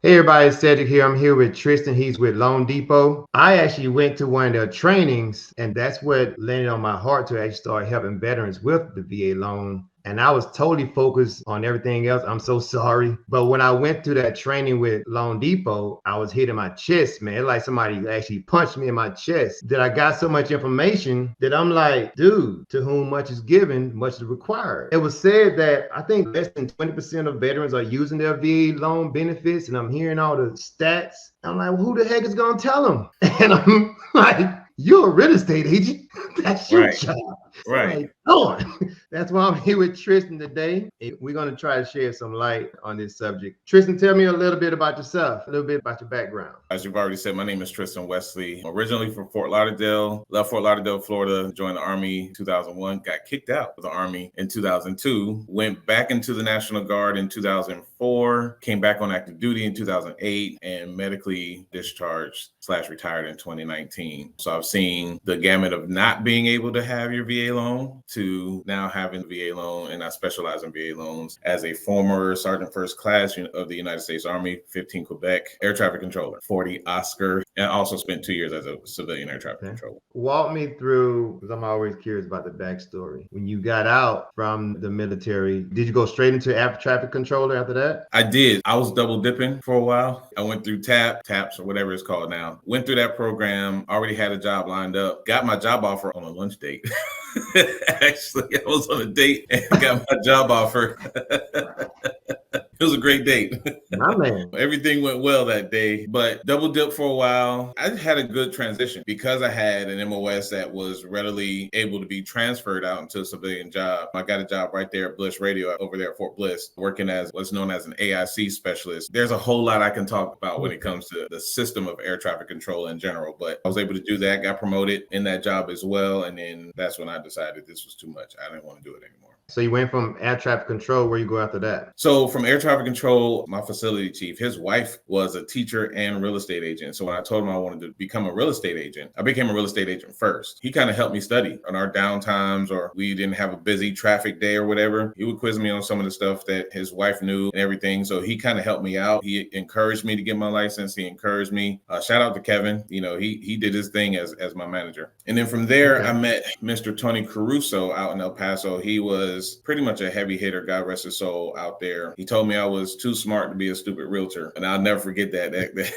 Hey everybody, it's Cedric here. I'm here with Tristan. He's with LoanDepot. I actually went to one of their trainings, and that's what landed on my heart to actually start helping veterans with the VA loan. And I was totally focused on everything else. I'm so sorry. But when I went through that training with LoanDepot, I was hitting my chest, man. It's like somebody actually punched me in my chest. That I got so much information that I'm like, dude, to whom much is given, much is required. It was said that I think less than 20% of veterans are using their VA loan benefits, and I'm hearing all the stats. I'm like, well, who the heck is gonna tell them? And I'm like, you're a real estate agent. That's your job. Right. Like, Lord. That's why I'm here with Tristan today. We're going to try to shed some light on this subject. Tristan, tell me a little bit about yourself, a little bit about your background. As you've already said, my name is Tristan Wesley. Originally from Fort Lauderdale, left Fort Lauderdale, Florida, joined the Army in 2001, got kicked out of the Army in 2002, went back into the National Guard in 2004, came back on active duty in 2008, and medically discharged/retired in 2019. So I've seen the gamut of not being able to have your VA loan to now having the VA loan, and I specialize in VA loans as a former Sergeant First Class of the United States Army, 15 Quebec, air traffic controller, 40 Oscar, and also spent 2 years as a civilian air traffic controller. Walk me through, because I'm always curious about the backstory. When you got out from the military, did you go straight into air traffic controller after that? I did. I was double dipping for a while. I went through TAPS or whatever it's called now. Went through that program, already had a job lined up, got my job offer on a lunch date. Actually, I was on a date and got my job offer. It was a great date. My man. Everything went well that day, but double dipped for a while. I had a good transition because I had an MOS that was readily able to be transferred out into a civilian job. I got a job right there at Bliss Radio over there at Fort Bliss, working as what's known as an AIC specialist. There's a whole lot I can talk about when it comes to the system of air traffic control in general, but I was able to do that, got promoted in that job as well. And then that's when I decided this was too much. I didn't want to do it anymore. So you went from air traffic control, where you go after that? So from air traffic control, my facility chief, his wife was a teacher and real estate agent. So when I told him I wanted to become a real estate agent, I became a real estate agent first. He kind of helped me study on our downtimes, or we didn't have a busy traffic day or whatever. He would quiz me on some of the stuff that his wife knew and everything. So he kind of helped me out. He encouraged me to get my license. He encouraged me. Shout out to Kevin. You know, he did his thing as my manager. And then from there, I met Mr. Tony Caruso out in El Paso. He was pretty much a heavy hitter, God rest his soul, out there. He told me I was too smart to be a stupid realtor, and I'll never forget that.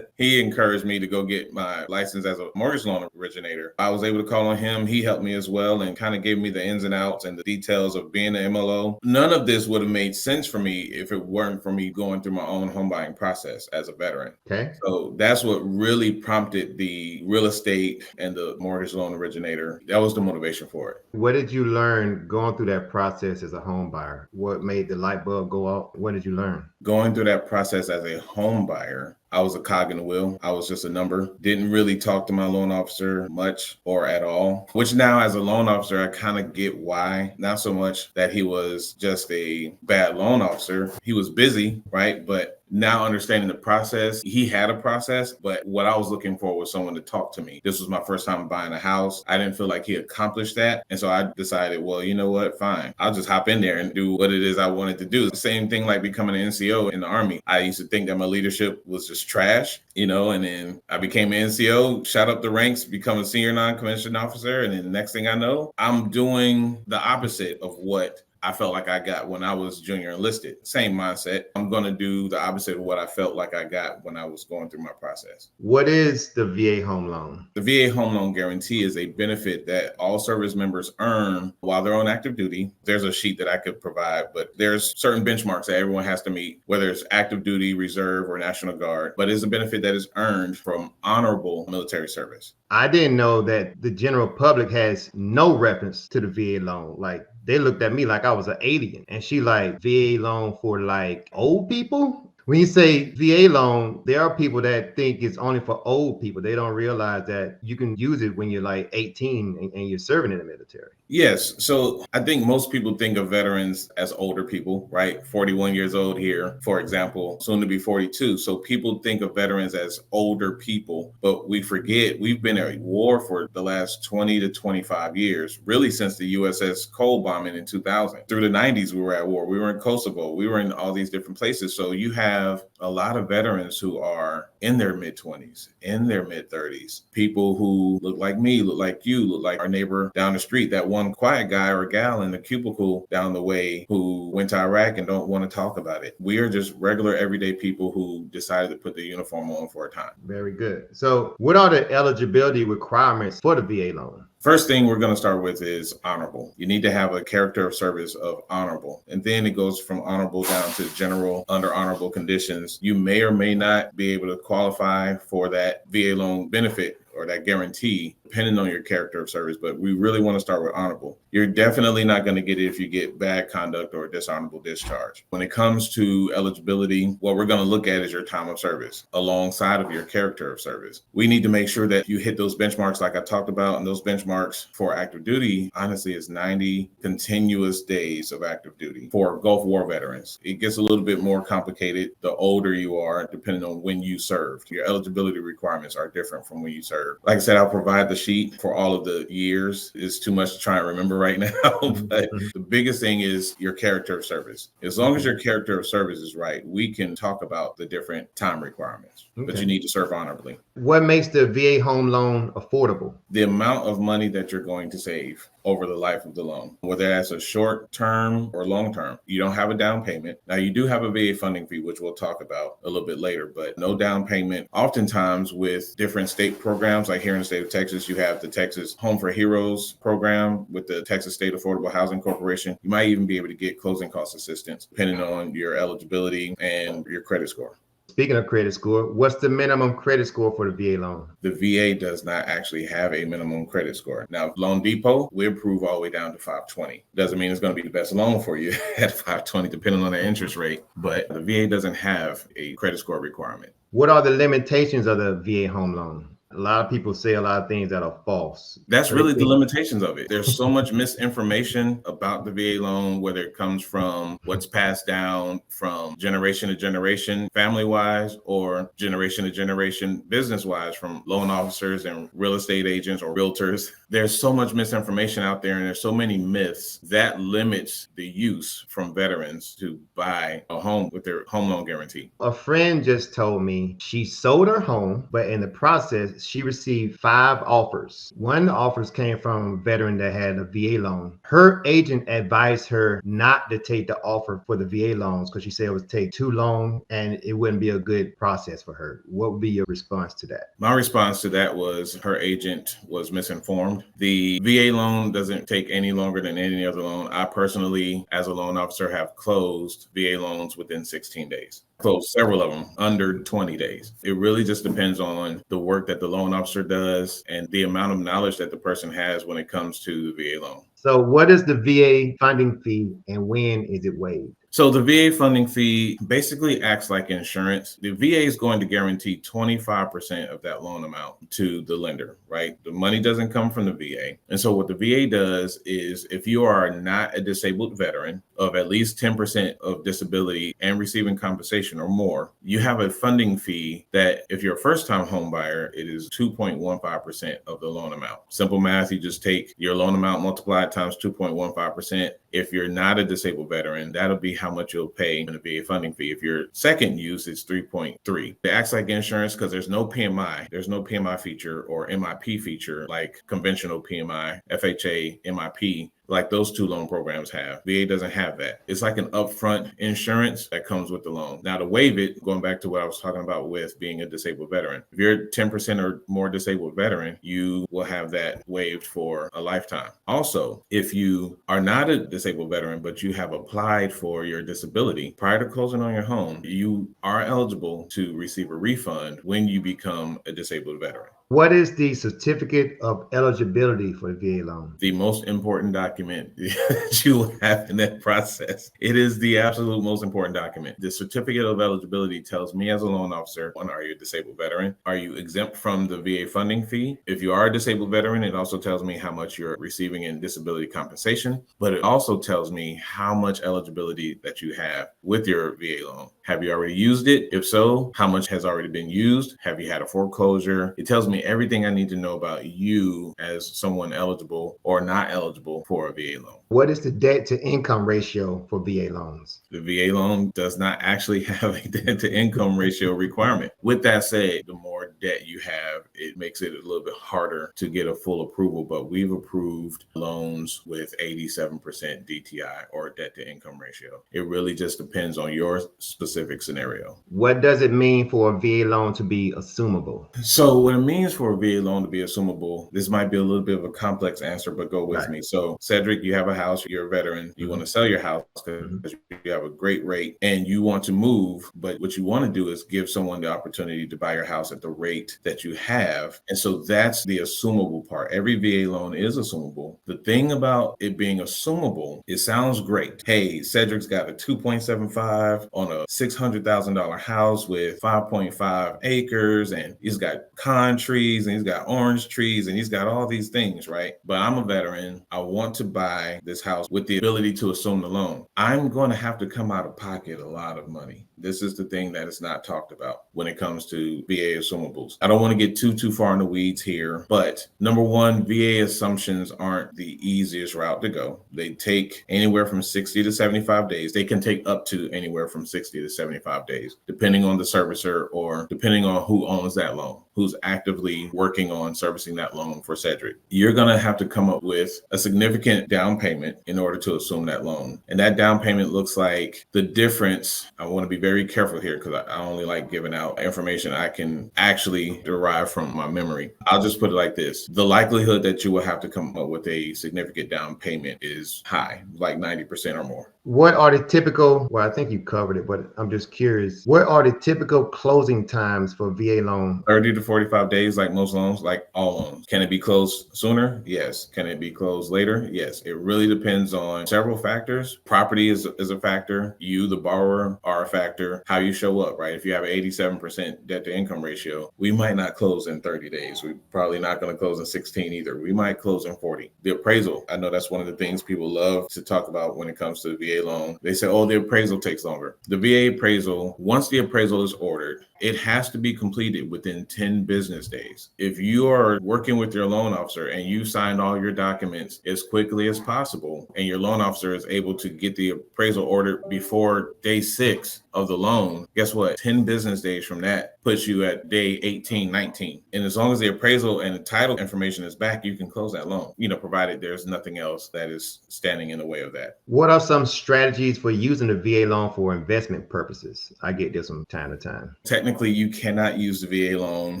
He encouraged me to go get my license as a mortgage loan originator. I was able to call on him. He helped me as well and kind of gave me the ins and outs and the details of being an MLO. None of this would have made sense for me if it weren't for me going through my own home buying process as a veteran. Okay. So that's what really prompted the real estate and the mortgage loan originator. That was the motivation for it. What did you learn going through that process as a home buyer? What made the light bulb go off? What did you learn? Going through that process as a home buyer, I was a cog in the wheel. I was just a number. Didn't really talk to my loan officer much or at all, which now as a loan officer, I kind of get why. Not so much that he was just a bad loan officer. He was busy, right? But now understanding the process, he had a process, but what I was looking for was someone to talk to me. This was my first time buying a house. I didn't feel like he accomplished that. And so I decided, well, you know what? Fine. I'll just hop in there and do what it is I wanted to do. The same thing like becoming an NCO in the Army. I used to think that my leadership was just trash, and then I became an NCO, shot up the ranks, become a senior non-commissioned officer. And then the next thing I know, I'm doing the opposite of what I felt like I got when I was junior enlisted. Same mindset. I'm going to do the opposite of what I felt like I got when I was going through my process. What is the VA home loan? The VA home loan guarantee is a benefit that all service members earn while they're on active duty. There's a sheet that I could provide, but there's certain benchmarks that everyone has to meet, whether it's active duty, reserve, or National Guard. But it's a benefit that is earned from honorable military service. I didn't know that the general public has no reference to the VA loan. Like, they looked at me like I was an alien. And she like, VA loan for like old people? When you say VA loan, there are people that think it's only for old people. They don't realize that you can use it when you're like 18 and you're serving in the military. Yes. So I think most people think of veterans as older people, right? 41 years old here, for example, soon to be 42. So people think of veterans as older people, but we forget we've been at war for the last 20 to 25 years, really since the USS Cole bombing in 2000. Through the 90s, we were at war. We were in Kosovo. We were in all these different places. So you have a lot of veterans who are in their mid 20s, in their mid 30s, people who look like me, look like you, look like our neighbor down the street, that one quiet guy or gal in the cubicle down the way who went to Iraq and don't want to talk about it. We are just regular everyday people who decided to put the uniform on for a time. Very good. So what are the eligibility requirements for the VA loan? First thing we're going to start with is honorable. You need to have a character of service of honorable. And then it goes from honorable down to general under honorable conditions. You may or may not be able to qualify for that VA loan benefit or that guarantee, depending on your character of service. But we really want to start with honorable. You're definitely not going to get it if you get bad conduct or dishonorable discharge. When it comes to eligibility, what we're going to look at is your time of service alongside of your character of service. We need to make sure that you hit those benchmarks like I talked about, and those benchmarks for active duty, honestly, is 90 continuous days of active duty for Gulf War veterans. It gets a little bit more complicated the older you are, depending on when you served. Your eligibility requirements are different from when you served. Like I said, I'll provide the sheet for all of the years. It's too much to try and remember right now, but the biggest thing is your character of service. As long as your character of service is right, we can talk about the different time requirements, but you need to serve honorably. What makes the VA home loan affordable? The amount of money that you're going to save over the life of the loan, whether that's a short term or long term. You don't have a down payment. Now, you do have a VA funding fee, which we'll talk about a little bit later, but no down payment. Oftentimes with different state programs, like here in the state of Texas, you have the Texas Home for Heroes program with the Texas State Affordable Housing Corporation. You might even be able to get closing cost assistance depending on your eligibility and your credit score. Speaking of credit score, what's the minimum credit score for the VA loan? The VA does not actually have a minimum credit score. Now, LoanDepot, we approve all the way down to 520. Doesn't mean it's going to be the best loan for you at 520, depending on the interest rate, but the VA doesn't have a credit score requirement. What are the limitations of the VA home loan? A lot of people say a lot of things that are false. That's really the limitations of it. There's so much misinformation about the VA loan, whether it comes from what's passed down from generation to generation, family-wise, or generation to generation, business-wise, from loan officers and real estate agents or realtors. There's so much misinformation out there, and there's so many myths that limits the use from veterans to buy a home with their home loan guarantee. A friend just told me she sold her home, but in the process, she received 5 offers. One of the offers came from a veteran that had a VA loan. Her agent advised her not to take the offer for the VA loans because she said it would take too long and it wouldn't be a good process for her. What would be your response to that? My response to that was her agent was misinformed. The VA loan doesn't take any longer than any other loan. I personally, as a loan officer, have closed VA loans within 16 days. Closed several of them under 20 days. It really just depends on the work that the loan officer does and the amount of knowledge that the person has when it comes to the VA loan. So what is the VA funding fee and when is it waived? So the VA funding fee basically acts like insurance. The VA is going to guarantee 25% of that loan amount to the lender, right? The money doesn't come from the VA. And so what the VA does is if you are not a disabled veteran of at least 10% of disability and receiving compensation or more, you have a funding fee that if you're a first-time home buyer, it is 2.15% of the loan amount. Simple math, you just take your loan amount multiplied times 2.15%. If you're not a disabled veteran, that'll be how much you'll pay in a VA funding fee. If your second use is 3.3. It acts like insurance because there's no PMI. There's no PMI feature or MIP feature like conventional PMI, FHA, MIP, like those two loan programs have. VA doesn't have that. It's like an upfront insurance that comes with the loan. Now to waive it, going back to what I was talking about with being a disabled veteran, if you're 10% or more disabled veteran, you will have that waived for a lifetime. Also, if you are not a disabled veteran, but you have applied for your disability prior to closing on your home, you are eligible to receive a refund when you become a disabled veteran. What is the certificate of eligibility for the VA loan? The most important document that you will have in that process. It is the absolute most important document. The certificate of eligibility tells me as a loan officer, one, are you a disabled veteran? Are you exempt from the VA funding fee? If you are a disabled veteran, it also tells me how much you're receiving in disability compensation, but it also tells me how much eligibility that you have with your VA loan. Have you already used it? If so, how much has already been used? Have you had a foreclosure? It tells me everything I need to know about you as someone eligible or not eligible for a VA loan. What is the debt to income ratio for VA loans? The VA loan does not actually have a debt to income ratio requirement. With that said, the more debt you have, it makes it a little bit harder to get a full approval, but we've approved loans with 87% DTI or debt to income ratio. It really just depends on your specific scenario. What does it mean for a VA loan to be assumable? So what it means for a VA loan to be assumable, this might be a little bit of a complex answer, but go with me. So Cedric, you have a house, you're a veteran, you want to sell your house because you have a great rate and you want to move, but what you want to do is give someone the opportunity to buy your house at the rate that you have. And so that's the assumable part. Every VA loan is assumable. The thing about it being assumable, it sounds great. Hey, Cedric's got a 2.75 on a $600,000 house with 5.5 acres, and he's got con trees and he's got orange trees and he's got all these things, right? But I'm a veteran. I want to buy this house with the ability to assume the loan. I'm going to have to come out of pocket a lot of money. This is the thing that is not talked about when it comes to VA assumables. I don't want to get too far in the weeds here, but number one, VA assumptions aren't the easiest route to go. They take anywhere from 60 to 75 days. They can take up to anywhere from 60 to 75 days, depending on the servicer or depending on who owns that loan, who's actively working on servicing that loan for Cedric. You're going to have to come up with a significant down payment in order to assume that loan. And that down payment looks like the difference. I want to be very careful here because I only like giving out information I can actually derive from my memory. I'll just put it like this. The likelihood that you will have to come up with a significant down payment is high, like 90% or more. What are the typical, well, I think you covered it, but I'm just curious, what are the typical closing times for VA loan? 30 to 45 days, like most loans, like all loans. Can it be closed sooner? Yes. Can it be closed later? Yes. It really depends on several factors. Property is a factor. You, the borrower, are a factor. How you show up, right? If you have an 87% debt to income ratio, we might not close in 30 days. We're probably not going to close in 16 either. We might close in 40. The appraisal, I know that's one of the things people love to talk about when it comes to the VA loan. They say, oh, the appraisal takes longer. The VA appraisal, once the appraisal is ordered, it has to be completed within 10 business days. If you are working with your loan officer and you signed all your documents as quickly as possible, and your loan officer is able to get the appraisal ordered before day 6 of the loan, guess what? 10 business days from that puts you at day 18, 19. And as long as the appraisal and the title information is back, you can close that loan, provided there's nothing else that is standing in the way of that. What are some strategies for using the VA loan for investment purposes? I get this from time to time. Technically, you cannot use the VA loan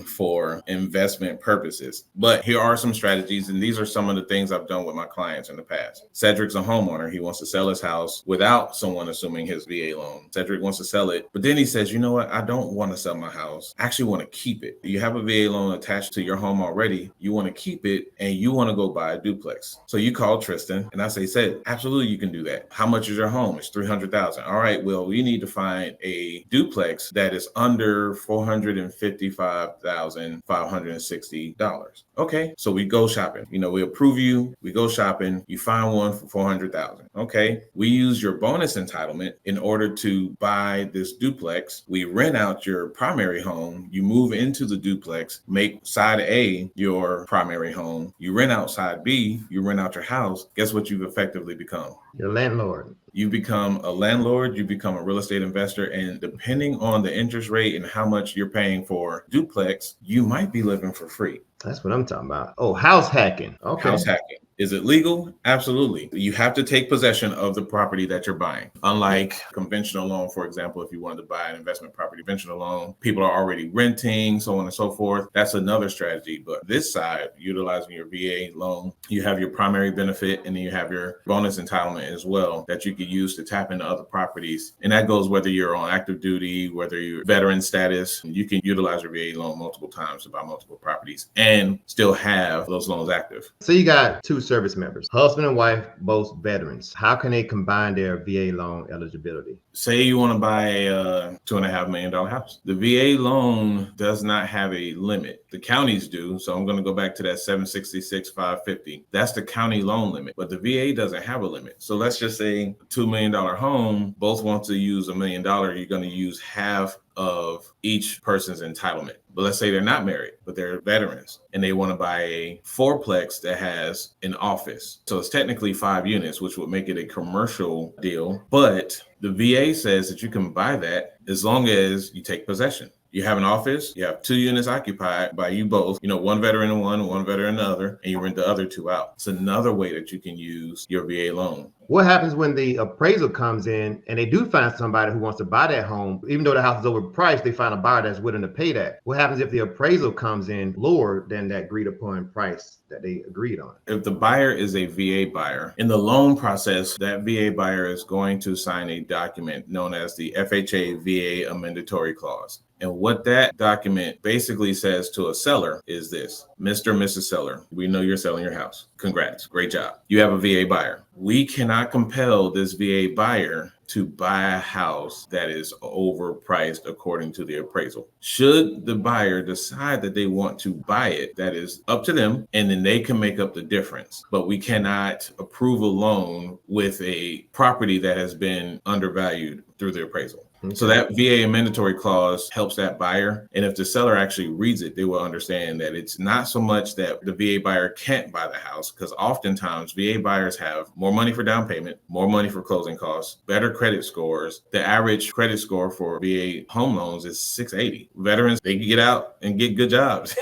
for investment purposes, but here are some strategies, and these are some of the things I've done with my clients in the past. Cedric's a homeowner. He wants to sell his house without someone assuming his VA loan. Cedric wants to sell it, but then he says, you know what? I don't want to sell my house. I actually want to keep it. You have a VA loan attached to your home already. You want to keep it, and you want to go buy a duplex. So you call Tristan, and I say, Ced, absolutely, you can do that. How much is your home? It's $300,000. All right, well, we need to find a duplex that is under $455,560. Okay, so we go shopping. We approve you. We go shopping. You find one for $400,000. Okay, we use your bonus entitlement in order to buy this duplex. We rent out your primary home. You move into the duplex, make side A your primary home. You rent out side B. You rent out your house. Guess what you've effectively become? Your landlord. You become a landlord, you become a real estate investor, and depending on the interest rate and how much you're paying for duplex, you might be living for free. That's what I'm talking about. Oh, house hacking. Okay. House hacking. Is it legal? Absolutely. You have to take possession of the property that you're buying. Unlike conventional loan, for example, if you wanted to buy an investment property, conventional loan, people are already renting, so on and so forth. That's another strategy. But this side, utilizing your VA loan, you have your primary benefit and then you have your bonus entitlement as well that you could use to tap into other properties. And that goes whether you're on active duty, whether you're veteran status, you can utilize your VA loan multiple times to buy multiple properties and still have those loans active. So you got two service members, husband and wife, both veterans. How can they combine their VA loan eligibility? Say you want to buy a $2.5 million house. The VA loan does not have a limit. The counties do. So I'm going to go back to that 766,550. That's the county loan limit, but the VA doesn't have a limit. So let's just say $2 million home, both want to use $1 million. You're going to use half of each person's entitlement. But let's say they're not married, but they're veterans and they want to buy a fourplex that has an office. So it's technically 5 units, which would make it a commercial deal. But the VA says that you can buy that as long as you take possession. You have an office, you have 2 units occupied by you both, one veteran in one veteran in the other, and you rent the other 2 out. It's another way that you can use your VA loan. What happens when the appraisal comes in and they do find somebody who wants to buy that home? Even though the house is overpriced, they find a buyer that's willing to pay that. What happens if the appraisal comes in lower than that agreed upon price that they agreed on? If the buyer is a VA buyer, in the loan process, that VA buyer is going to sign a document known as the FHA VA Amendatory Clause. And what that document basically says to a seller is this: Mr. and Mrs. Seller, we know you're selling your house. Congrats. Great job. You have a VA buyer. We cannot compel this VA buyer to buy a house that is overpriced according to the appraisal. Should the buyer decide that they want to buy it, that is up to them, and then they can make up the difference. But we cannot approve a loan with a property that has been undervalued through the appraisal. Okay. So that VA amendatory clause helps that buyer. And if the seller actually reads it, they will understand that it's not so much that the VA buyer can't buy the house, because oftentimes VA buyers have more money for down payment, more money for closing costs, better credit scores. The average credit score for VA home loans is 680. Veterans, they can get out and get good jobs.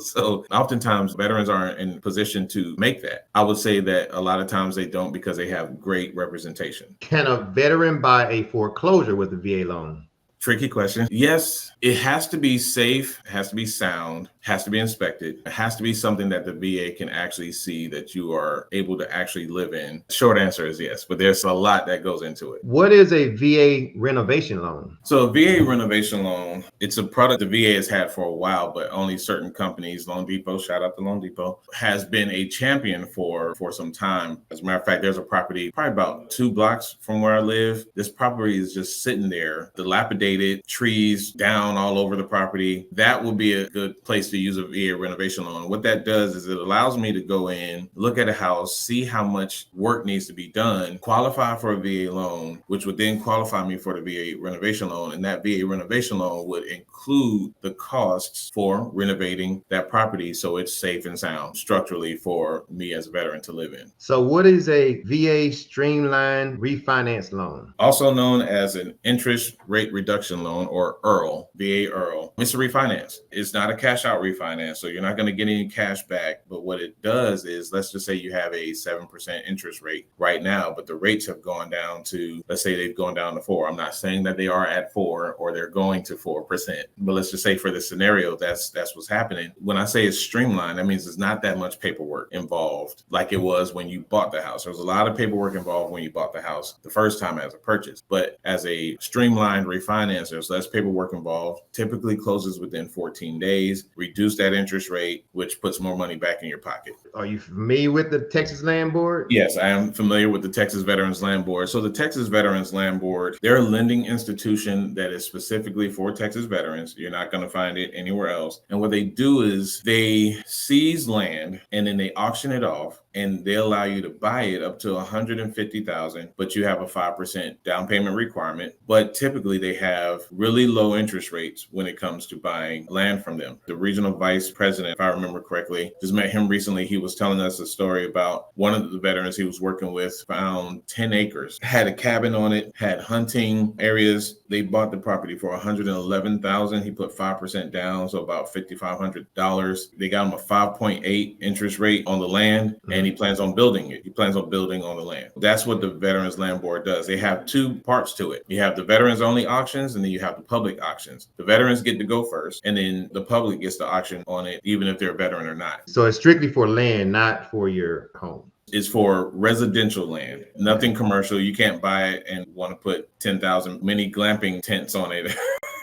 So oftentimes veterans aren't in position to make that. I would say that a lot of times they don't, because they have great representation. Can a veteran buy a foreclosure with a VA loan? Tricky question. Yes, it has to be safe, it has to be sound, has to be inspected. It has to be something that the VA can actually see that you are able to actually live in. Short answer is yes, but there's a lot that goes into it. What is a VA renovation loan? So a VA renovation loan, it's a product the VA has had for a while, but only certain companies, LoanDepot, shout out to LoanDepot, has been a champion for some time. As a matter of fact, there's a property probably about 2 blocks from where I live. This property is just sitting there, dilapidated, trees down all over the property. That would be a good place to use a VA renovation loan. What that does is it allows me to go in, look at a house, see how much work needs to be done, qualify for a VA loan, which would then qualify me for the VA renovation loan. And that VA renovation loan would include the costs for renovating that property so it's safe and sound structurally for me as a veteran to live in. So what is a VA streamlined refinance loan? Also known as an interest rate reduction loan, or EARL, VA EARL. It's a refinance. It's not a cash out refinance, so you're not going to get any cash back. But what it does is, let's just say you have a 7% interest rate right now, but the rates have gone down to, let's say they've gone down to 4. I'm not saying that they are at 4 or they're going to 4%, but let's just say for this scenario, that's what's happening. When I say it's streamlined, that means there's not that much paperwork involved like it was when you bought the house. There was a lot of paperwork involved when you bought the house the first time as a purchase, but as a streamlined refinance, there's less paperwork involved, typically closes within 14 days, reduce that interest rate, which puts more money back in your pocket. Are you familiar with the Texas Land Board? Yes, I am familiar with the Texas Veterans Land Board. So the Texas Veterans Land Board, they're a lending institution that is specifically for Texas veterans. You're not going to find it anywhere else. And what they do is they seize land and then they auction it off, and they allow you to buy it up to $150,000, but you have a 5% down payment requirement. But typically they have really low interest rates when it comes to buying land from them. The regional vice president, if I remember correctly, just met him recently. He was telling us a story about one of the veterans he was working with found 10 acres, had a cabin on it, had hunting areas. They bought the property for $111,000. He put 5% down, so about $5,500. They got him a 5.8 interest rate on the land, and he plans on building it. He plans on building on the land. That's what the Veterans Land Board does. They have two parts to it. You have the veterans only auctions, and then you have the public auctions. The veterans get to go first, and then the public gets to auction on it, even if they're a veteran or not. So it's strictly for land, not for your home. Is for residential land, nothing commercial. You can't buy it and want to put 10,000 mini glamping tents on it.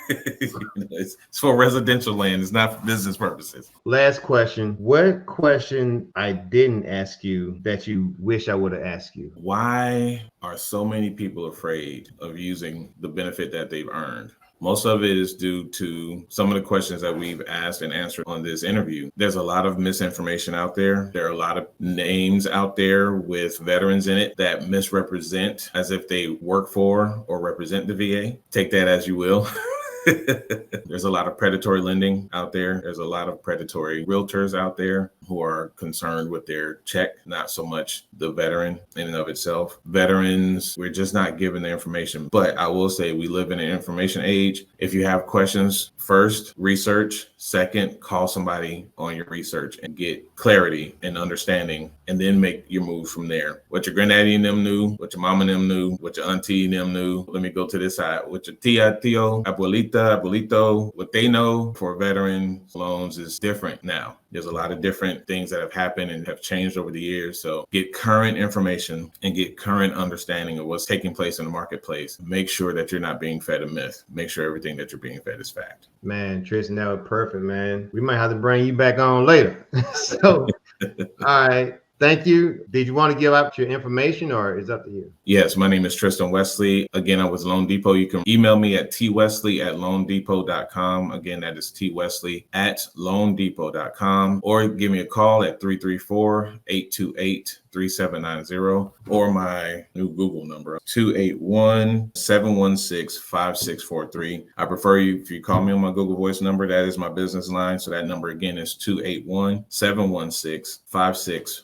It's for residential land. It's not for business purposes. Last question. What question I didn't ask you that you wish I would have asked you? Why are so many people afraid of using the benefit that they've earned? Most of it is due to some of the questions that we've asked and answered on this interview. There's a lot of misinformation out there. There are a lot of names out there with veterans in it that misrepresent as if they work for or represent the VA. Take that as you will. There's a lot of predatory lending out there. There's a lot of predatory realtors out there who are concerned with their check, not so much the veteran in and of itself. Veterans, we're just not given the information. But I will say we live in an information age. If you have questions, first, research. Second, call somebody on your research and get clarity and understanding, and then make your moves from there. What your granddaddy and them knew, what your mama and them knew, what your auntie and them knew. Let me go to this side. What your tia, tío, abuelita, abuelito, what they know for veteran loans is different now. There's a lot of different things that have happened and have changed over the years. So get current information and get current understanding of what's taking place in the marketplace. Make sure that you're not being fed a myth. Make sure everything that you're being fed is fact. Man, Tristan, that was perfect, man. We might have to bring you back on later. So, all right. Thank you. Did you want to give out your information, or is it up to you? Yes, my name is Tristan Wesley. Again, I was LoanDepot. You can email me at twesley@loandepot.com. Again, that is twesley@loandepot.com, or give me a call at 334-828-3790, or my new Google number, 281-716-5643. I prefer you if you call me on my Google Voice number. That is my business line. So that number again is 281-716-5643.